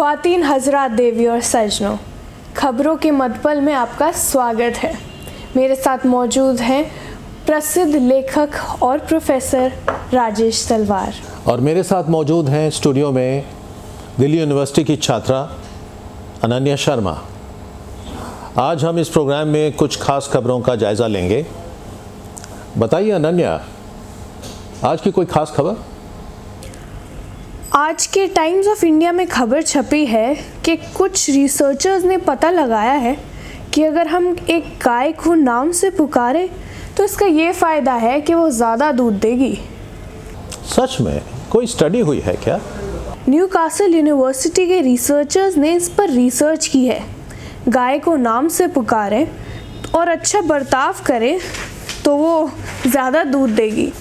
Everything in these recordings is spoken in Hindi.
ख्वातीन हजरात देवी और सजनों, खबरों के मधपल में आपका स्वागत है। मेरे साथ मौजूद हैं प्रसिद्ध लेखक और प्रोफेसर राजेश तलवार, और मेरे साथ मौजूद हैं स्टूडियो में दिल्ली यूनिवर्सिटी की छात्रा अनन्या शर्मा। आज हम इस प्रोग्राम में कुछ खास खबरों का जायज़ा लेंगे। बताइए अनन्या, आज की कोई खास खबर? आज के टाइम्स ऑफ इंडिया में खबर छपी है कि कुछ रिसर्चर्स ने पता लगाया है कि अगर हम एक गाय को नाम से पुकारें तो इसका ये फ़ायदा है कि वो ज़्यादा दूध देगी। सच में? कोई स्टडी हुई है क्या? न्यूकासल यूनिवर्सिटी के रिसर्चर्स ने इस पर रिसर्च की है। गाय को नाम से पुकारें और अच्छा बर्ताव करें तो वो ज़्यादा दूध देगी।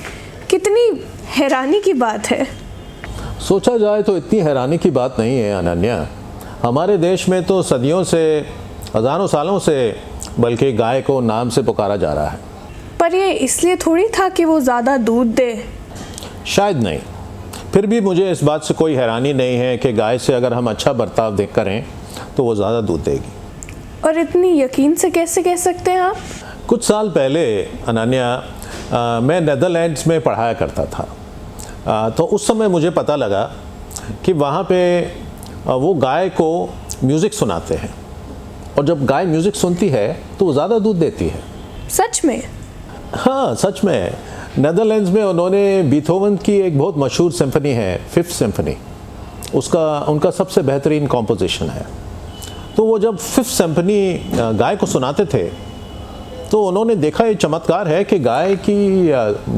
कितनी हैरानी की बात है। सोचा जाए तो इतनी हैरानी की बात नहीं है अनन्या। हमारे देश में तो सदियों से, हज़ारों सालों से बल्कि गाय को नाम से पुकारा जा रहा है। पर ये इसलिए थोड़ी था कि वो ज़्यादा दूध दे। शायद नहीं। फिर भी मुझे इस बात से कोई हैरानी नहीं है कि गाय से अगर हम अच्छा बर्ताव करें तो वो ज़्यादा दूध देगी। और इतनी यकीन से कैसे कह सकते हैं आप? कुछ साल पहले अनन्या, मैं नेदरलैंड्स में पढ़ाया करता था। तो उस समय मुझे पता लगा कि वहाँ पे वो गाय को म्यूज़िक सुनाते हैं, और जब गाय म्यूज़िक सुनती है तो वो ज़्यादा दूध देती है। सच में? हाँ, सच में। नेदरलैंड्स में उन्होंने बीथोवन की एक बहुत मशहूर सिम्फनी है, फिफ्थ सिम्फनी, उनका सबसे बेहतरीन कॉम्पोजिशन है। तो वो जब फिफ्थ सिम्फनी गाय को सुनाते थे तो उन्होंने देखा ये चमत्कार है कि गाय की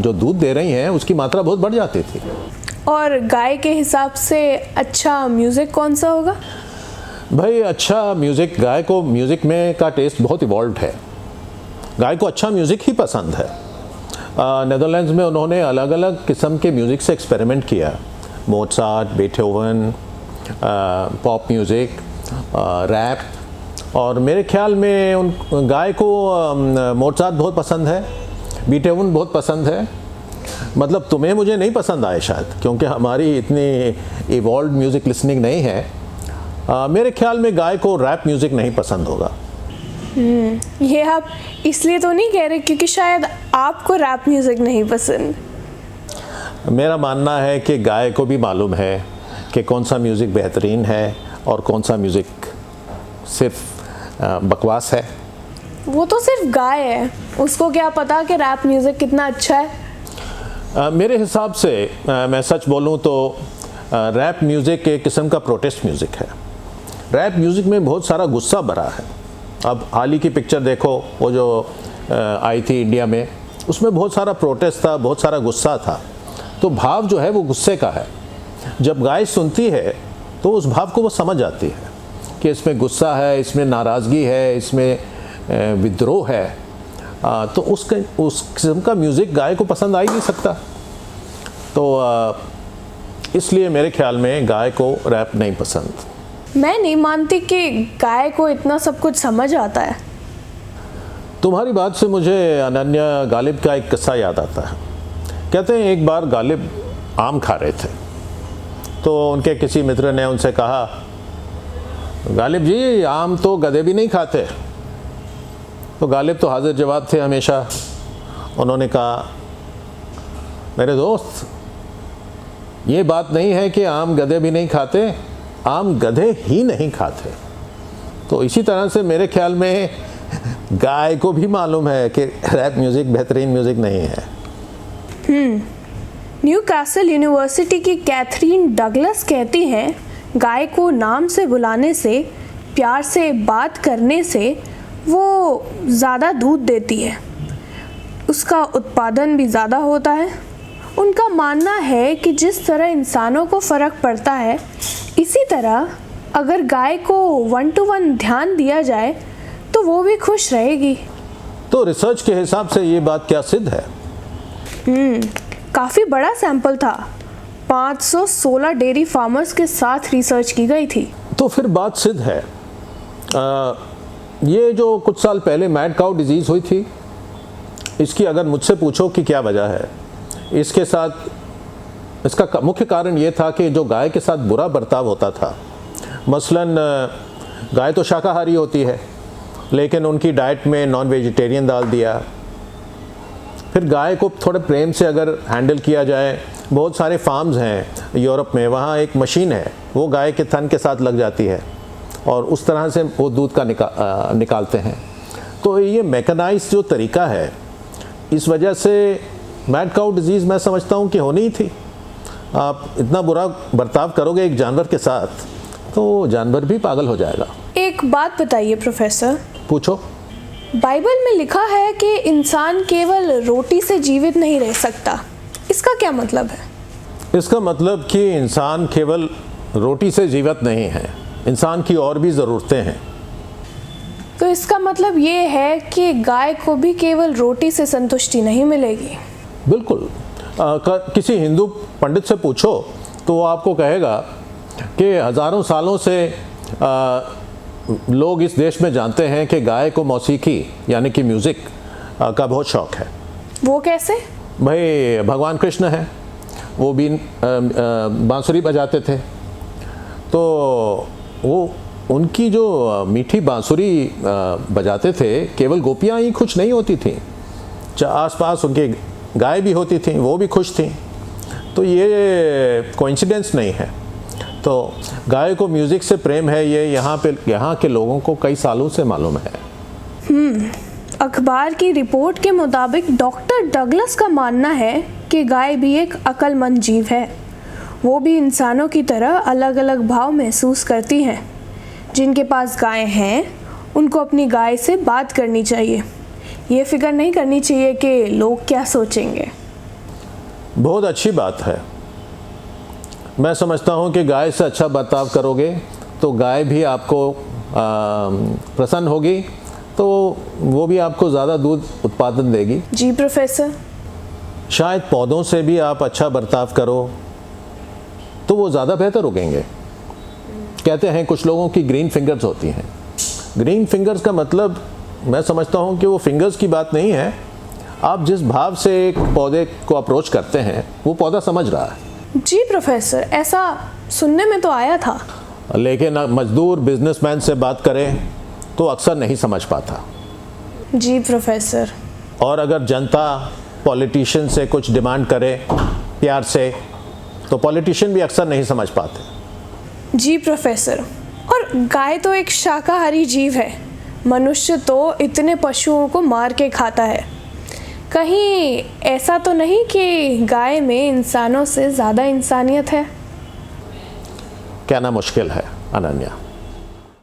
जो दूध दे रही हैं उसकी मात्रा बहुत बढ़ जाती थी। और गाय के हिसाब से अच्छा म्यूज़िक कौन सा होगा? भाई, अच्छा म्यूज़िक, गाय को म्यूज़िक में का टेस्ट बहुत इवॉल्व है। गाय को अच्छा म्यूज़िक ही पसंद है। नेदरलैंड्स में उन्होंने अलग अलग किस्म के म्यूज़िक से एक्सपेरिमेंट किया। मोज़ार्ट, बीथोवन, पॉप म्यूज़िक, रैप। और मेरे ख्याल में उन गाय को मोज़ार्ट बहुत पसंद है, बीथोवन बहुत पसंद है। मतलब तुम्हें मुझे नहीं पसंद आए शायद, क्योंकि हमारी इतनी इवॉल्व म्यूज़िक लिसनिंग नहीं है। मेरे ख्याल में गाय को रैप म्यूज़िक नहीं पसंद होगा। ये आप इसलिए तो नहीं कह रहे क्योंकि शायद आपको रैप म्यूज़िक नहीं पसंद? मेरा मानना है कि गाय को भी मालूम है कि कौन सा म्यूज़िक बेहतरीन है और कौन सा म्यूज़िक सिर्फ बकवास है। वो तो सिर्फ गाय है, उसको क्या पता कि रैप म्यूज़िक कितना अच्छा है। मेरे हिसाब से मैं सच बोलूं तो रैप म्यूज़िक एक किस्म का प्रोटेस्ट म्यूज़िक है। रैप म्यूज़िक में बहुत सारा गुस्सा भरा है। अब हाल ही की पिक्चर देखो, वो जो आई थी इंडिया में, उसमें बहुत सारा प्रोटेस्ट था, बहुत सारा गुस्सा था। तो भाव जो है वो गुस्से का है। जब गाय सुनती है तो उस भाव को वो समझ आती है कि इसमें गुस्सा है, इसमें नाराज़गी है, इसमें विद्रोह है। तो उस किस्म का म्यूज़िक गाय को पसंद आ ही नहीं सकता। तो इसलिए मेरे ख्याल में गाय को रैप नहीं पसंद। मैं नहीं मानती कि गाय को इतना सब कुछ समझ आता है। तुम्हारी बात से मुझे अनन्या, गालिब का एक किस्सा याद आता है। कहते हैं एक बार गालिब आम खा रहे थे तो उनके किसी मित्र ने उनसे कहा, गालिब जी, आम तो गधे भी नहीं खाते। तो गालिब तो हाजिर जवाब थे हमेशा। उन्होंने कहा, मेरे दोस्त, ये बात नहीं है कि आम गधे भी नहीं खाते, आम गधे ही नहीं खाते। तो इसी तरह से मेरे ख्याल में गाय को भी मालूम है कि रैप म्यूज़िक बेहतरीन म्यूज़िक नहीं है। न्यूकासल यूनिवर्सिटी की कैथरीन डगलस कहती हैं, गाय को नाम से बुलाने से, प्यार से बात करने से वो ज़्यादा दूध देती है, उसका उत्पादन भी ज़्यादा होता है। उनका मानना है कि जिस तरह इंसानों को फ़र्क पड़ता है, इसी तरह अगर गाय को 1 to 1 ध्यान दिया जाए तो वो भी खुश रहेगी। तो रिसर्च के हिसाब से ये बात क्या सिद्ध है? काफ़ी बड़ा सैंपल था। 516 डेयरी फार्मर्स के साथ रिसर्च की गई थी। तो फिर बात सिद्ध है। ये जो कुछ साल पहले मैड काउ डिजीज़ हुई थी, इसकी अगर मुझसे पूछो कि क्या वजह है, इसके साथ इसका मुख्य कारण ये था कि जो गाय के साथ बुरा बर्ताव होता था मसलन गाय तो शाकाहारी होती है, लेकिन उनकी डाइट में नॉन वेजिटेरियन डाल दिया। फिर गाय को थोड़े प्रेम से अगर हैंडल किया जाए, बहुत सारे फार्म्स हैं यूरोप में, वहाँ एक मशीन है, वो गाय के थन के साथ लग जाती है और उस तरह से वो दूध का निकालते हैं। तो ये मैकेनाइज जो तरीका है, इस वजह से मैड काउ डिजीज़ मैं समझता हूँ कि होनी ही थी। आप इतना बुरा बर्ताव करोगे एक जानवर के साथ तो जानवर भी पागल हो जाएगा। एक बात बताइए प्रोफेसर। पूछो। बाइबल में लिखा है कि इंसान केवल रोटी से जीवित नहीं रह सकता, इसका क्या मतलब है? इसका मतलब कि इंसान केवल रोटी से जीवित नहीं है, इंसान की और भी ज़रूरतें हैं। तो इसका मतलब ये है कि गाय को भी केवल रोटी से संतुष्टि नहीं मिलेगी? बिल्कुल। किसी हिंदू पंडित से पूछो तो वो आपको कहेगा कि हज़ारों सालों से लोग इस देश में जानते हैं कि गाय को मौसीकी यानी कि म्यूज़िक का बहुत शौक़ है। वो कैसे? भाई भगवान कृष्ण हैं, वो भी बांसुरी बजाते थे, तो वो उनकी जो मीठी बांसुरी बजाते थे, केवल गोपियाँ ही खुश नहीं होती थीं, आसपास उनके गाय भी होती थीं, वो भी खुश थीं। तो ये कोइंसिडेंस नहीं है। तो गाय को म्यूज़िक से प्रेम है, ये यहाँ के लोगों को कई सालों से मालूम है। अखबार की रिपोर्ट के मुताबिक डॉक्टर डगलस का मानना है कि गाय भी एक अक्लमंद जीव है। वो भी इंसानों की तरह अलग अलग भाव महसूस करती हैं। जिनके पास गाय हैं उनको अपनी गाय से बात करनी चाहिए, ये फिक्र नहीं करनी चाहिए कि लोग क्या सोचेंगे। बहुत अच्छी बात है। मैं समझता हूँ कि गाय से अच्छा बर्ताव करोगे तो गाय भी आपको प्रसन्न होगी, तो वो भी आपको ज़्यादा दूध उत्पादन देगी। जी प्रोफेसर। शायद पौधों से भी आप अच्छा बर्ताव करो तो वो ज़्यादा बेहतर उगेंगे। कहते हैं कुछ लोगों की ग्रीन फिंगर्स होती हैं। ग्रीन फिंगर्स का मतलब मैं समझता हूँ कि वो फिंगर्स की बात नहीं है, आप जिस भाव से एक पौधे को अप्रोच करते हैं वो पौधा समझ रहा है। जी प्रोफेसर, ऐसा सुनने में तो आया था। लेकिन मजदूर बिजनेसमैन से बात करें तो अक्सर नहीं समझ पाता। जी प्रोफेसर। और अगर जनता पॉलिटिशियन से कुछ डिमांड करे प्यार से तो पॉलिटिशियन भी अक्सर नहीं समझ पाते। जी प्रोफेसर। और गाय तो एक शाकाहारी जीव है, मनुष्य तो इतने पशुओं को मार के खाता है। कहीं ऐसा तो नहीं कि गाय में इंसानों से ज़्यादा इंसानियत है? कहना मुश्किल है अनन्या।